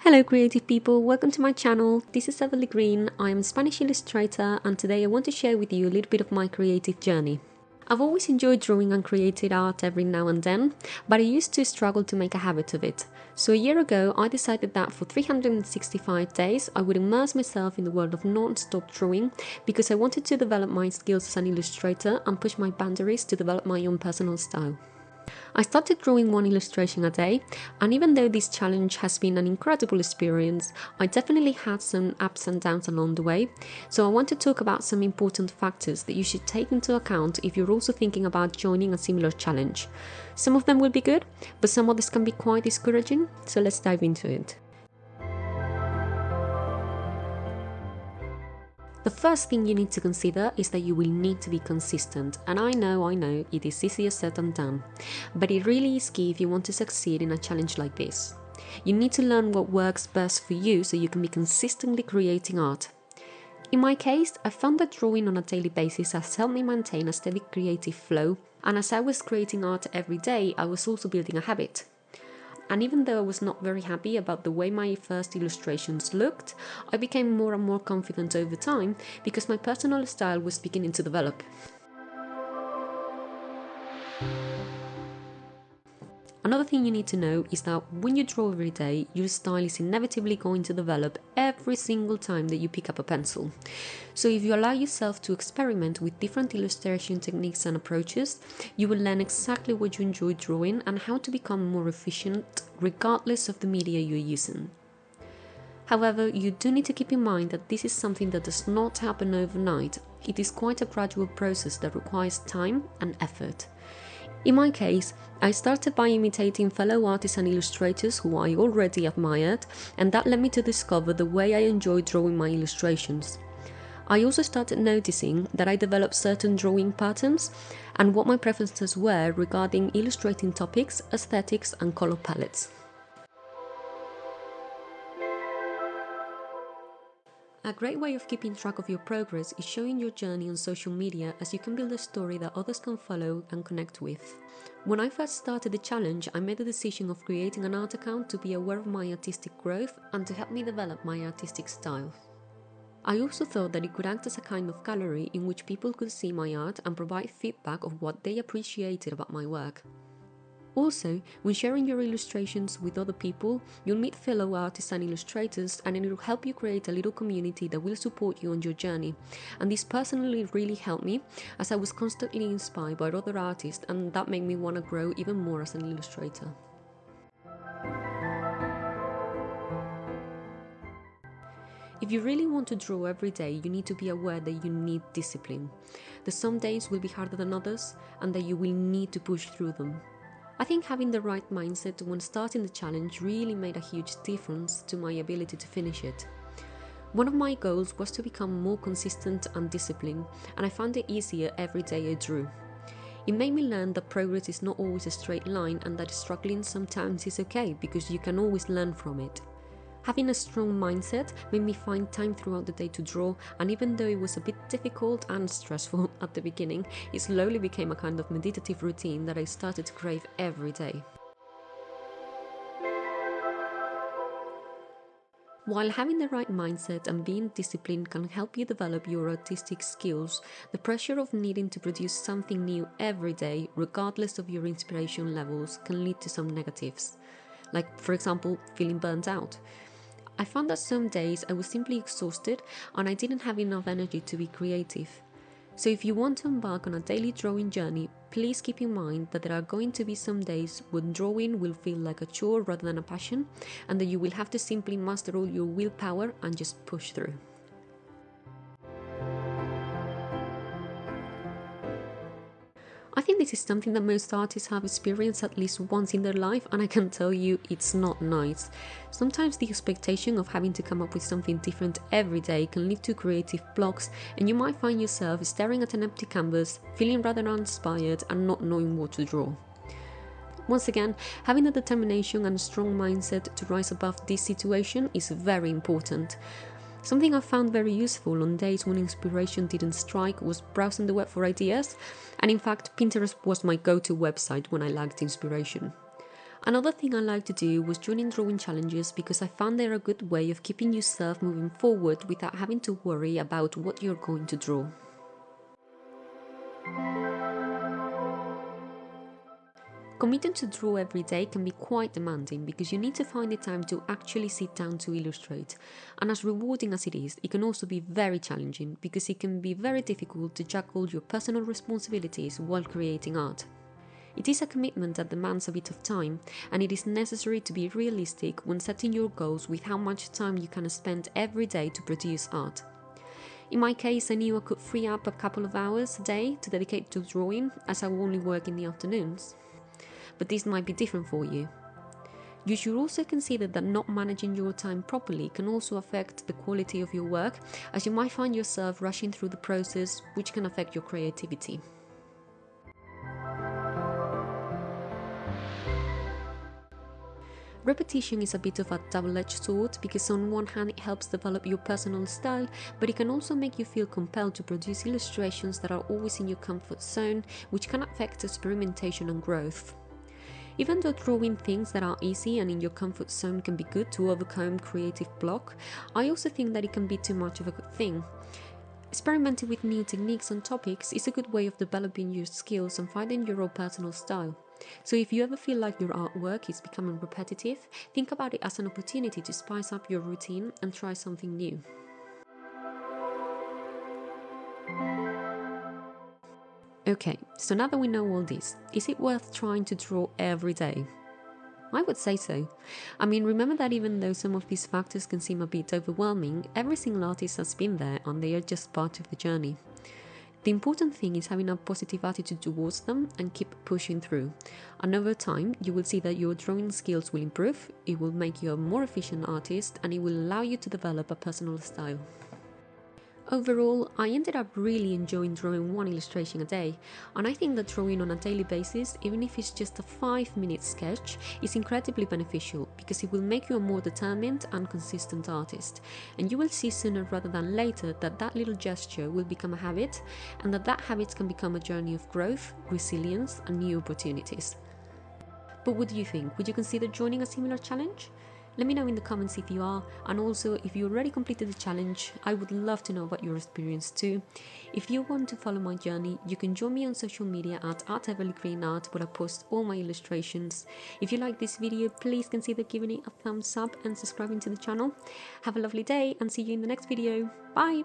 Hello creative people, welcome to my channel. This is Evelyn Green. I am a Spanish illustrator and today I want to share with you a little bit of my creative journey. I've always enjoyed drawing and created art every now and then, but I used to struggle to make a habit of it. So a year ago I decided that for 365 days I would immerse myself in the world of non-stop drawing because I wanted to develop my skills as an illustrator and push my boundaries to develop my own personal style. I started drawing one illustration a day, and even though this challenge has been an incredible experience, I definitely had some ups and downs along the way, so I want to talk about some important factors that you should take into account if you're also thinking about joining a similar challenge. Some of them will be good, but some others can be quite discouraging, so let's dive into it. The first thing you need to consider is that you will need to be consistent, and I know it is easier said than done, but it really is key if you want to succeed in a challenge like this. You need to learn what works best for you so you can be consistently creating art. In my case, I found that drawing on a daily basis has helped me maintain a steady creative flow, and as I was creating art every day, I was also building a habit. And even though I was not very happy about the way my first illustrations looked, I became more and more confident over time because my personal style was beginning to develop. Another thing you need to know is that when you draw every day, your style is inevitably going to develop every single time that you pick up a pencil. So if you allow yourself to experiment with different illustration techniques and approaches, you will learn exactly what you enjoy drawing and how to become more efficient regardless of the media you're using. However, you do need to keep in mind that this is something that does not happen overnight. It is quite a gradual process that requires time and effort. In my case, I started by imitating fellow artists and illustrators who I already admired, and that led me to discover the way I enjoy drawing my illustrations. I also started noticing that I developed certain drawing patterns and what my preferences were regarding illustrating topics, aesthetics, and color palettes. A great way of keeping track of your progress is showing your journey on social media, as you can build a story that others can follow and connect with. When I first started the challenge, I made the decision of creating an art account to be aware of my artistic growth and to help me develop my artistic style. I also thought that it could act as a kind of gallery in which people could see my art and provide feedback of what they appreciated about my work. Also, when sharing your illustrations with other people, you'll meet fellow artists and illustrators, and it will help you create a little community that will support you on your journey. And this personally really helped me, as I was constantly inspired by other artists, and that made me want to grow even more as an illustrator. If you really want to draw every day, you need to be aware that you need discipline. That some days will be harder than others, and that you will need to push through them. I think having the right mindset when starting the challenge really made a huge difference to my ability to finish it. One of my goals was to become more consistent and disciplined, and I found it easier every day I drew. It made me learn that progress is not always a straight line and that struggling sometimes is okay because you can always learn from it. Having a strong mindset made me find time throughout the day to draw, and even though it was a bit difficult and stressful at the beginning, it slowly became a kind of meditative routine that I started to crave every day. While having the right mindset and being disciplined can help you develop your artistic skills, the pressure of needing to produce something new every day, regardless of your inspiration levels, can lead to some negatives. Like, for example, feeling burnt out. I found that some days I was simply exhausted and I didn't have enough energy to be creative. So if you want to embark on a daily drawing journey, please keep in mind that there are going to be some days when drawing will feel like a chore rather than a passion, and that you will have to simply muster all your willpower and just push through. I think this is something that most artists have experienced at least once in their life, and I can tell you it's not nice. Sometimes the expectation of having to come up with something different every day can lead to creative blocks, and you might find yourself staring at an empty canvas, feeling rather uninspired and not knowing what to draw. Once again, having the determination and a strong mindset to rise above this situation is very important. Something I found very useful on days when inspiration didn't strike was browsing the web for ideas, and in fact Pinterest was my go-to website when I lacked inspiration. Another thing I like to do was joining drawing challenges because I found they're a good way of keeping yourself moving forward without having to worry about what you're going to draw. Committing to draw every day can be quite demanding because you need to find the time to actually sit down to illustrate. And as rewarding as it is, it can also be very challenging because it can be very difficult to juggle your personal responsibilities while creating art. It is a commitment that demands a bit of time, and it is necessary to be realistic when setting your goals with how much time you can spend every day to produce art. In my case, I knew I could free up a couple of hours a day to dedicate to drawing, as I will only work in the afternoons. But this might be different for you. You should also consider that not managing your time properly can also affect the quality of your work, as you might find yourself rushing through the process, which can affect your creativity. Repetition is a bit of a double-edged sword because on one hand it helps develop your personal style, but it can also make you feel compelled to produce illustrations that are always in your comfort zone, which can affect experimentation and growth. Even though drawing things that are easy and in your comfort zone can be good to overcome creative block, I also think that it can be too much of a good thing. Experimenting with new techniques and topics is a good way of developing your skills and finding your own personal style. So if you ever feel like your artwork is becoming repetitive, think about it as an opportunity to spice up your routine and try something new. Okay, so now that we know all this, is it worth trying to draw every day? I would say so. I mean, remember that even though some of these factors can seem a bit overwhelming, every single artist has been there and they are just part of the journey. The important thing is having a positive attitude towards them and keep pushing through. And over time, you will see that your drawing skills will improve, it will make you a more efficient artist, and it will allow you to develop a personal style. Overall, I ended up really enjoying drawing one illustration a day, and I think that drawing on a daily basis, even if it's just a 5-minute sketch, is incredibly beneficial because it will make you a more determined and consistent artist, and you will see sooner rather than later that that little gesture will become a habit, and that habit can become a journey of growth, resilience, and new opportunities. But what do you think? Would you consider joining a similar challenge? Let me know in the comments if you are, and also if you already completed the challenge, I would love to know about your experience too. If you want to follow my journey, you can join me on social media at @everlygreenart, where I post all my illustrations. If you like this video, please consider giving it a thumbs up and subscribing to the channel. Have a lovely day and see you in the next video. Bye!